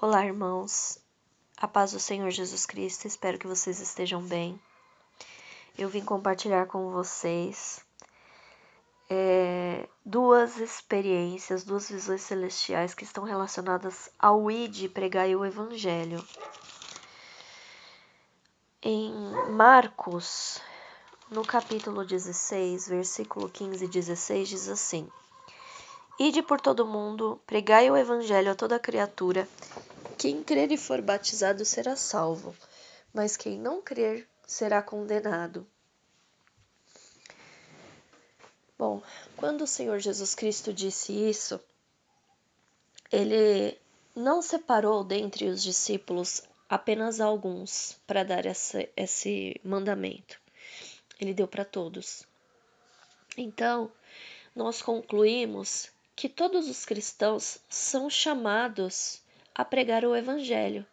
Olá, irmãos. A paz do Senhor Jesus Cristo. Espero que vocês estejam bem. Eu vim compartilhar com vocês duas experiências, duas visões celestiais que estão relacionadas ao ID, pregar o Evangelho. Em Marcos, no capítulo 16, versículo 15 e 16, diz assim: Ide por todo mundo, pregai o Evangelho a toda criatura. Quem crer e for batizado será salvo, mas quem não crer será condenado. Bom, quando o Senhor Jesus Cristo disse isso, ele não separou dentre os discípulos apenas alguns para dar esse mandamento. Ele deu para todos. Então, nós concluímos que todos os cristãos são chamados a pregar o Evangelho.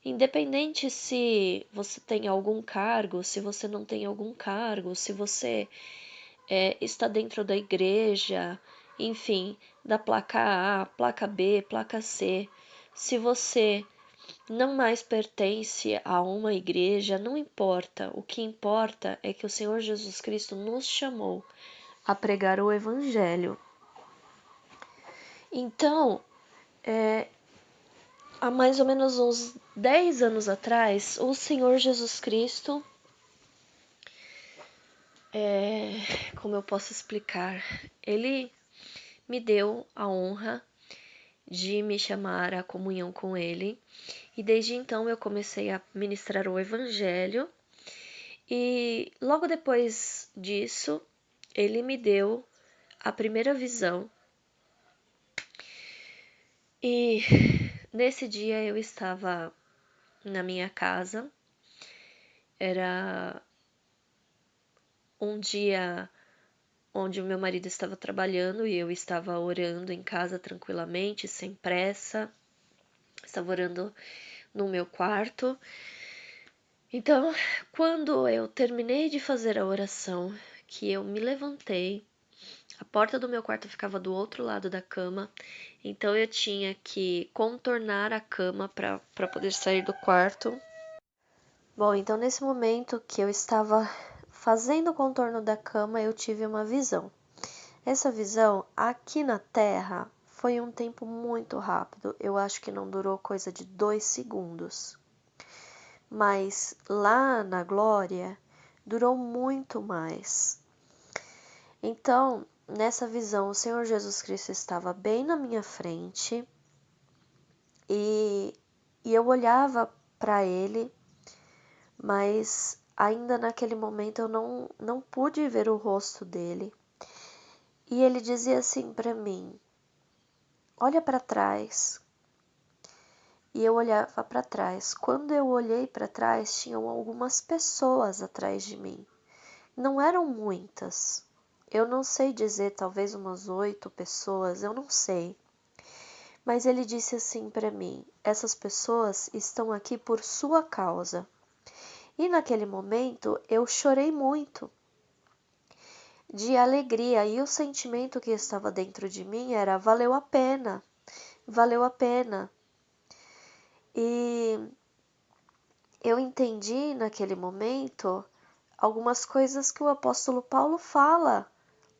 Independente se você tem algum cargo, se você não tem algum cargo, se você está dentro da igreja, enfim, da placa A, placa B, placa C. Se você não mais pertence a uma igreja, não importa. O que importa é que o Senhor Jesus Cristo nos chamou a pregar o Evangelho. Então, há mais ou menos uns 10 anos atrás, o Senhor Jesus Cristo, como eu posso explicar, ele me deu a honra de me chamar à comunhão com ele, e desde então eu comecei a ministrar o Evangelho, e logo depois disso ele me deu a primeira visão, e nesse dia eu estava na minha casa. Era um dia onde o meu marido estava trabalhando e eu estava orando em casa tranquilamente, sem pressa. Estava orando no meu quarto. Então, quando eu terminei de fazer a oração, que eu me levantei, a porta do meu quarto ficava do outro lado da cama, então eu tinha que contornar a cama para poder sair do quarto. Bom, então nesse momento que eu estava fazendo o contorno da cama, eu tive uma visão. Essa visão aqui na Terra foi um tempo muito rápido. Eu acho que não durou coisa de 2 segundos. Mas lá na glória durou muito mais. Então, nessa visão, o Senhor Jesus Cristo estava bem na minha frente e eu olhava para ele, mas ainda naquele momento eu não pude ver o rosto dele. E ele dizia assim para mim: olha para trás. E eu olhava para trás. Quando eu olhei para trás, tinham algumas pessoas atrás de mim. Não eram muitas. Eu não sei dizer, talvez umas 8 pessoas, eu não sei. Mas ele disse assim para mim: essas pessoas estão aqui por sua causa. E naquele momento eu chorei muito de alegria, e o sentimento que estava dentro de mim era: valeu a pena, valeu a pena. E eu entendi naquele momento algumas coisas que o apóstolo Paulo fala,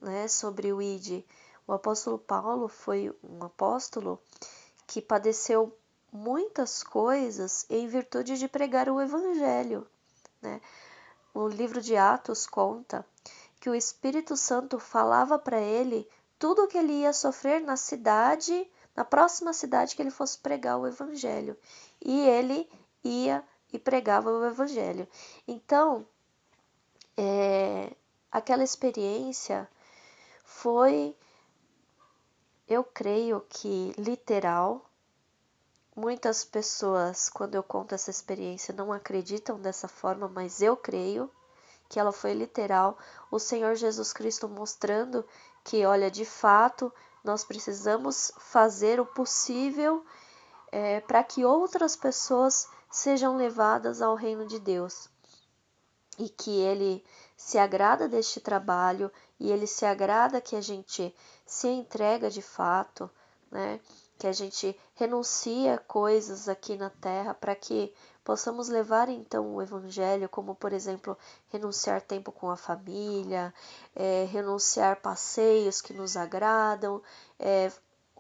né, sobre o ID. O apóstolo Paulo foi um apóstolo que padeceu muitas coisas em virtude de pregar o evangelho, né? O livro de Atos conta que o Espírito Santo falava para ele tudo o que ele ia sofrer na cidade, na próxima cidade que ele fosse pregar o evangelho. E ele ia e pregava o evangelho. Então, aquela experiência foi, eu creio que literal. Muitas pessoas, quando eu conto essa experiência, não acreditam dessa forma, mas eu creio que ela foi literal. O Senhor Jesus Cristo mostrando que, olha, de fato, nós precisamos fazer o possível para que outras pessoas sejam levadas ao reino de Deus. E que Ele se agrada deste trabalho, e Ele se agrada que a gente se entrega de fato, né? Que a gente renuncia coisas aqui na terra para que possamos levar então o evangelho, como por exemplo, renunciar tempo com a família, renunciar passeios que nos agradam,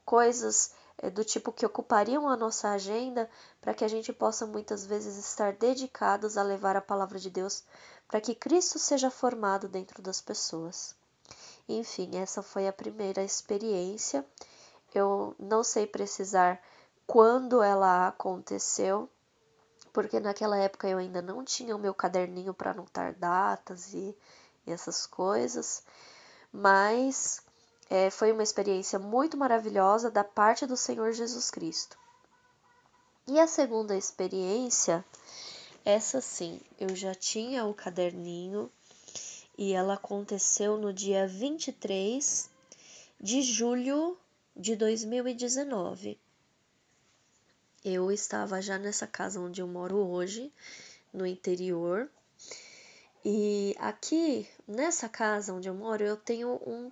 coisas do tipo que ocupariam a nossa agenda, para que a gente possa muitas vezes estar dedicados a levar a palavra de Deus, para que Cristo seja formado dentro das pessoas. Enfim, essa foi a primeira experiência. Eu não sei precisar quando ela aconteceu, porque naquela época eu ainda não tinha o meu caderninho para anotar datas e essas coisas, mas foi uma experiência muito maravilhosa da parte do Senhor Jesus Cristo. E a segunda experiência, essa sim, eu já tinha o caderninho e ela aconteceu no dia 23 de julho de 2019. Eu estava já nessa casa onde eu moro hoje, no interior. E aqui, nessa casa onde eu moro, eu tenho um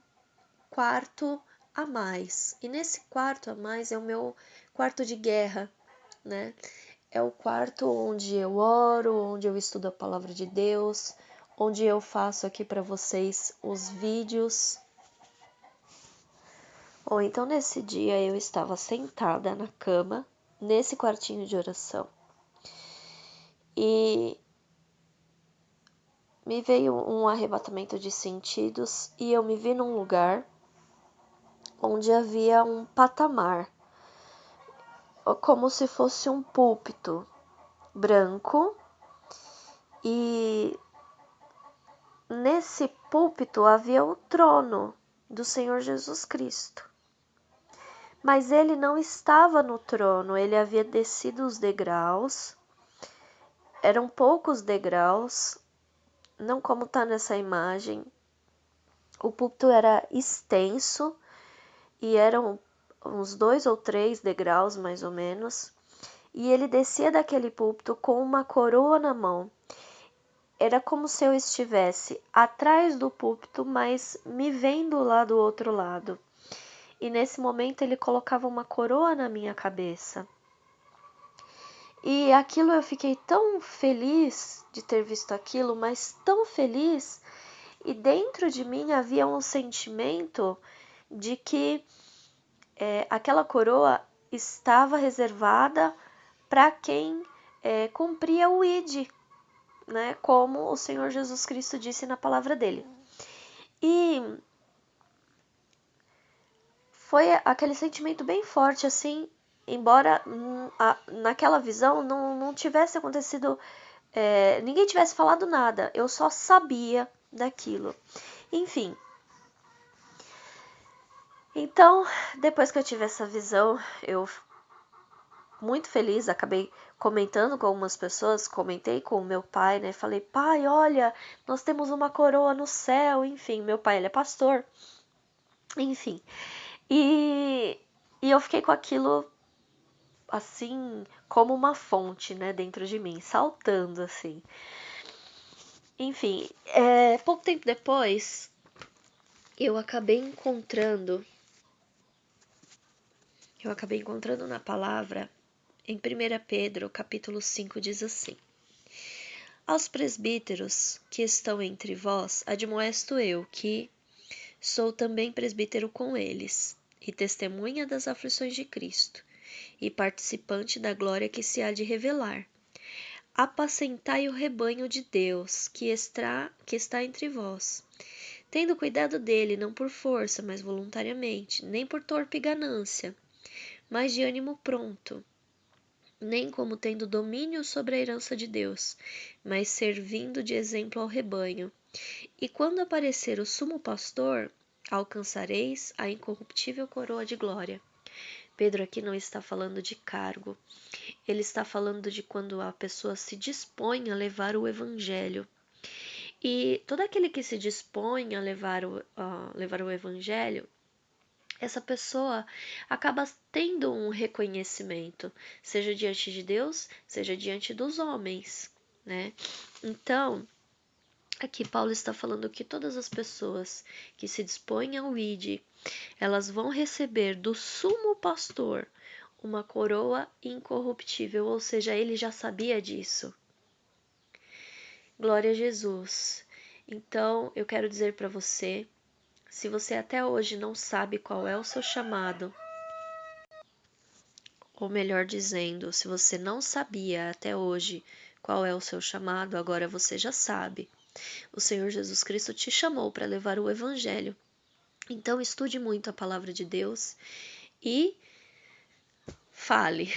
quarto a mais. E nesse quarto a mais é o meu quarto de guerra, né? É o quarto onde eu oro, onde eu estudo a palavra de Deus, onde eu faço aqui para vocês os vídeos. Ou então nesse dia eu estava sentada na cama, nesse quartinho de oração. E me veio um arrebatamento de sentidos e eu me vi num lugar onde havia um patamar, como se fosse um púlpito branco, e nesse púlpito havia o trono do Senhor Jesus Cristo. Mas ele não estava no trono, ele havia descido os degraus, eram poucos degraus, não como está nessa imagem. O púlpito era extenso e eram uns 2 ou 3 degraus mais ou menos, e ele descia daquele púlpito com uma coroa na mão. Era como se eu estivesse atrás do púlpito, mas me vendo lá do outro lado. E nesse momento ele colocava uma coroa na minha cabeça. E aquilo, eu fiquei tão feliz de ter visto aquilo, mas tão feliz, e dentro de mim havia um sentimento de que aquela coroa estava reservada para quem cumpria o ID, né? Como o Senhor Jesus Cristo disse na palavra dele. E foi aquele sentimento bem forte, assim, embora naquela visão não tivesse acontecido, ninguém tivesse falado nada, eu só sabia daquilo. Enfim. Então, depois que eu tive essa visão, eu muito feliz, acabei comentando com algumas pessoas, comentei com o meu pai, né? Falei, pai, olha, nós temos uma coroa no céu, enfim, meu pai, ele é pastor, enfim. E eu fiquei com aquilo, assim, como uma fonte, né, dentro de mim, saltando, assim. Enfim, pouco tempo depois, eu acabei encontrando na palavra, em 1 Pedro, capítulo 5, diz assim: Aos presbíteros que estão entre vós, admoesto eu, que sou também presbítero com eles, e testemunha das aflições de Cristo, e participante da glória que se há de revelar. Apacentai o rebanho de Deus, que está entre vós, tendo cuidado dele, não por força, mas voluntariamente, nem por torpe ganância, mas de ânimo pronto, nem como tendo domínio sobre a herança de Deus, mas servindo de exemplo ao rebanho. E quando aparecer o sumo pastor, alcançareis a incorruptível coroa de glória. Pedro aqui não está falando de cargo, ele está falando de quando a pessoa se dispõe a levar o evangelho. E todo aquele que se dispõe a levar o evangelho, essa pessoa acaba tendo um reconhecimento, seja diante de Deus, seja diante dos homens, né? Então, Aqui Paulo está falando que todas as pessoas que se dispõem ao ID, elas vão receber do sumo pastor uma coroa incorruptível, ou seja, ele já sabia disso. Glória a Jesus. Então, eu quero dizer para você, se você até hoje não sabe qual é o seu chamado, ou melhor dizendo, se você não sabia até hoje qual é o seu chamado, agora você já sabe. O Senhor Jesus Cristo te chamou para levar o Evangelho. Então, estude muito a palavra de Deus e fale.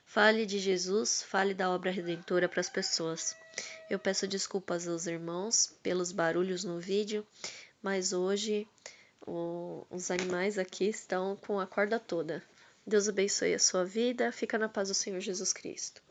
Fale de Jesus, fale da obra redentora para as pessoas. Eu peço desculpas aos irmãos pelos barulhos no vídeo, mas hoje os animais aqui estão com a corda toda. Deus abençoe a sua vida. Fica na paz do Senhor Jesus Cristo.